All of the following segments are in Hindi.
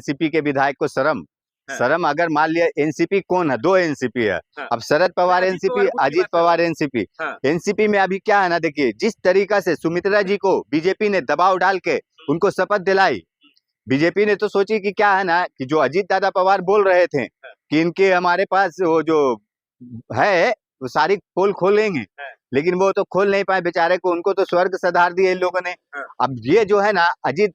एनसीपी के विधायक को शर्म शर्म अगर मान लिया, एनसीपी कौन है? 2 एनसीपी है। अब Sharad Pawar NCP, Ajit Pawar NCP. NCP में अभी क्या है ना, देखिए जिस तरीका से सुमित्रा जी को बीजेपी ने दबाव डाल के उनको शपथ दिलाई, बीजेपी ने तो सोची कि क्या है ना कि जो अजीत दादा पवार बोल रहे थे कि इनके हमारे पास वो जो है वो सारी पोल खोलेंगे, लेकिन वो तो खोल नहीं पाए बेचारे को, उनको तो स्वर्ग सधार दिए इन लोगों ने। अब ये जो है ना अजीत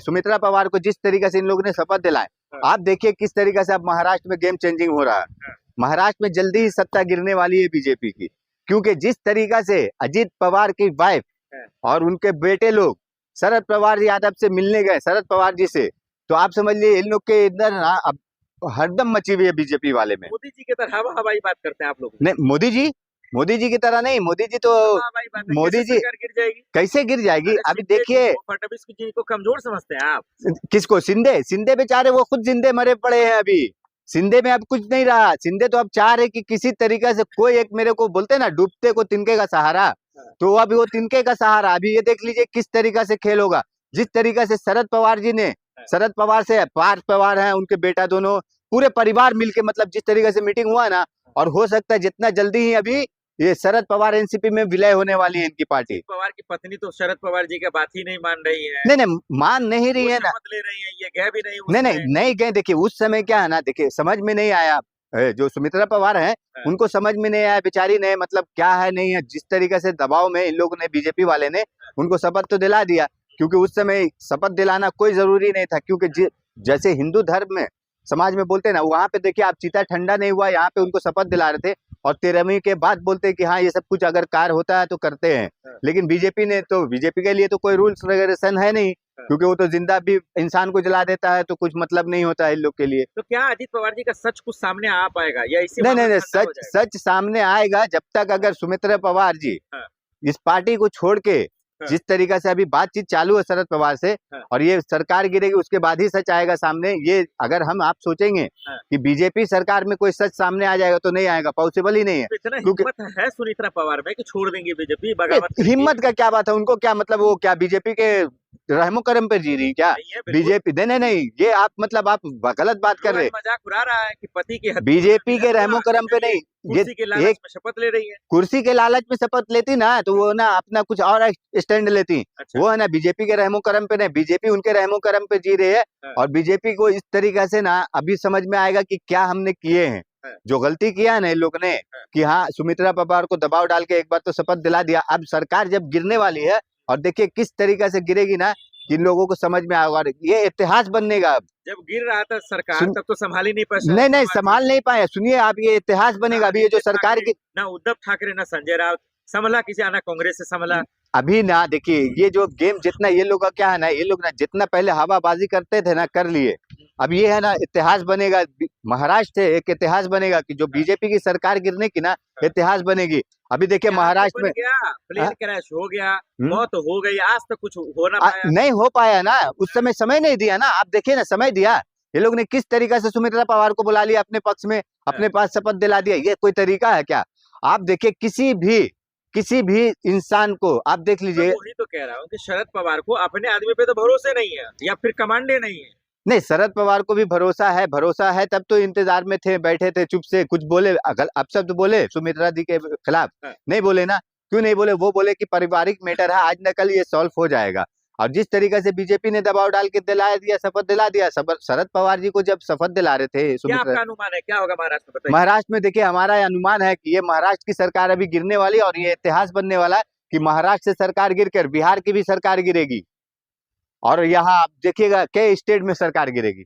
सुमित्रा पवार को जिस तरीके से इन लोगों ने शपथ दिलाए, आप देखिए किस तरीके से अब महाराष्ट्र में गेम चेंजिंग हो रहा है। महाराष्ट्र में जल्दी ही सत्ता गिरने वाली है बीजेपी की, क्योंकि जिस तरीका से अजीत पवार की वाइफ और उनके बेटे लोग शरद पवार यादव से मिलने गए, शरद पवार जी से, तो आप समझ लीजिए इन लोग के इधर ना अब हरदम मची हुई है बीजेपी वाले में। मोदी जी की तरह हवाई बात करते हैं आप लोग? नहीं, मोदी जी की तरह नहीं। मोदी जी तो मोदी जी गिर जाएगी, कैसे गिर जाएगी? अभी देखिए फडणवीस जी को कमजोर समझते हैं आप? किसको? शिंदे बेचारे वो खुद जिंदे मरे पड़े हैं अभी। शिंदे में अब कुछ नहीं रहा। शिंदे तो अब चाह रहे कि किसी तरीके से कोई एक, मेरे को बोलते ना डूबते को तिनके का सहारा, तो अभी वो तिनके का सहारा। अभी ये देख लीजिए किस तरीका से खेल होगा। जिस तरीका से शरद पवार जी ने, शरद पवार से पार्थ पवार है उनके बेटा दोनों, पूरे परिवार मिलके, मतलब जिस तरीके से मीटिंग हुआ ना, और हो सकता है जितना जल्दी ही अभी ये शरद पवार एनसीपी में विलय होने वाली है इनकी पार्टी। पवार की पत्नी तो शरद पवार जी की बात ही नहीं मान रही है। नहीं, मान नहीं रही है ना, ले रही है, ये गए भी नहीं। नहीं गए। देखिए उस समय क्या है ना, देखिए समझ में नहीं आया, जो सुमित्रा पवार है उनको समझ में नहीं आया बेचारी ने, मतलब क्या है नहीं है, जिस तरीके से दबाव में इन लोगों ने, बीजेपी वाले ने उनको शपथ तो दिला दिया, क्योंकि उस समय शपथ दिलाना कोई जरूरी नहीं था, क्योंकि जैसे हिंदू धर्म में, समाज में बोलते हैं ना, वहां पे देखिए आप चिता ठंडा नहीं हुआ, यहाँ पे उनको शपथ दिला रहे थे और 13वीं के बाद बोलते हैं कि हाँ ये सब कुछ अगर कार्य होता है तो करते हैं। लेकिन बीजेपी ने तो, बीजेपी के लिए तो कोई रूल्स रेगुलेशन है नहीं, क्योंकि वो तो जिंदा भी इंसान को जला देता है, तो कुछ मतलब नहीं होता है इन लोग के लिए। तो क्या अजीत पवार जी का सच कुछ सामने आ पाएगा या इसी? नहीं, सच सामने आएगा जब तक अगर सुमित्रा पवार जी इस पार्टी को छोड़ के, जिस तरीका से अभी बातचीत चालू है शरद पवार से, और ये सरकार गिरेगी उसके बाद ही सच आएगा सामने। ये अगर हम आप सोचेंगे कि बीजेपी सरकार में कोई सच सामने आ जाएगा, तो नहीं आएगा, पॉसिबल ही नहीं है। इतना हिम्मत है सुमित्रा पवार में कि छोड़ देंगे बीजेपी, बगावत? हिम्मत का क्या बात है? उनको क्या मतलब, वो क्या बीजेपी के रहमो करम पे जी रही क्या बीजेपी? नहीं, ये आप मतलब आप गलत बात कर रहे हैं। मजाक उड़ा रहा है कि पति की बीजेपी के रहमो करम पे नहीं, ये एक शपथ ले रही है। कुर्सी के लालच में शपथ लेती ना, तो वो ना अपना कुछ और स्टैंड लेती। वो है ना बीजेपी के रहमो करम पे नहीं, बीजेपी उनके रहमो करम पे जी रही है। और बीजेपी को इस तरीके से ना अभी समझ में आएगा कि क्या हमने किए हैं, जो गलती किया है ना इन लोग ने, कि हाँ सुमित्रा पवार को दबाव डाल के एक बार तो शपथ दिला दिया। अब सरकार जब गिरने वाली है, और देखिए किस तरीके से गिरेगी ना, इन लोगों को समझ में आएगा, ये इतिहास बनेगा। जब गिर रहा था सरकार तब तो संभाल ही नहीं पाया। नहीं संभाल नहीं पाया। सुनिए आप, ये इतिहास बनेगा अभी। ये जो सरकार की, ना उद्धव ठाकरे ना संजय राउत संभला, किसी आना कांग्रेस से संभला अभी ना। देखिए ये जो गेम जितना ये लोग का क्या है ना, ये लोग ना जितना पहले हवाबाजी करते थे ना, कर लिए। अब ये है ना इतिहास बनेगा। महाराष्ट्र से एक इतिहास बनेगा कि जो बीजेपी की सरकार गिरने की ना इतिहास बनेगी। अभी देखिए महाराष्ट्र में प्लेन क्रैश हो गया, मौत हो गई, आज तक कुछ हो ना पाया। नहीं हो पाया ना, उस समय नहीं दिया ना। आप देखिए ना, समय दिया। ये लोग ने किस तरीके से सुमित्रा पवार को बुला लिया अपने पक्ष में, अपने पास शपथ दिला दिया। ये कोई तरीका है क्या? आप देखिए किसी भी इंसान को आप देख लीजिए। वही तो कह रहा हूँ कि शरद पवार को अपने आदमी पे तो भरोसे नहीं है, या फिर कमांडे नहीं है। नहीं, शरद पवार को भी भरोसा है, तब तो इंतजार में थे, बैठे थे चुप से, कुछ बोले अपशब्द बोले सुमित्रा जी के खिलाफ? नहीं बोले ना। क्यों नहीं बोले? वो बोले कि पारिवारिक मैटर है, आज न कल ये सॉल्व हो जाएगा। और जिस तरीके से बीजेपी ने दबाव डाल के शपथ दिला दिया, शरद पवार जी को जब शपथ दिला रहे थे। क्या आपका अनुमान है, क्या होगा महाराष्ट्र में? महाराष्ट्र में देखिए हमारा अनुमान है कि ये महाराष्ट्र की सरकार अभी गिरने वाली, और ये इतिहास बनने वाला कि महाराष्ट्र से सरकार गिरकर बिहार की भी सरकार गिरेगी, और यहाँ आप देखिएगा कई स्टेट में सरकार गिरेगी।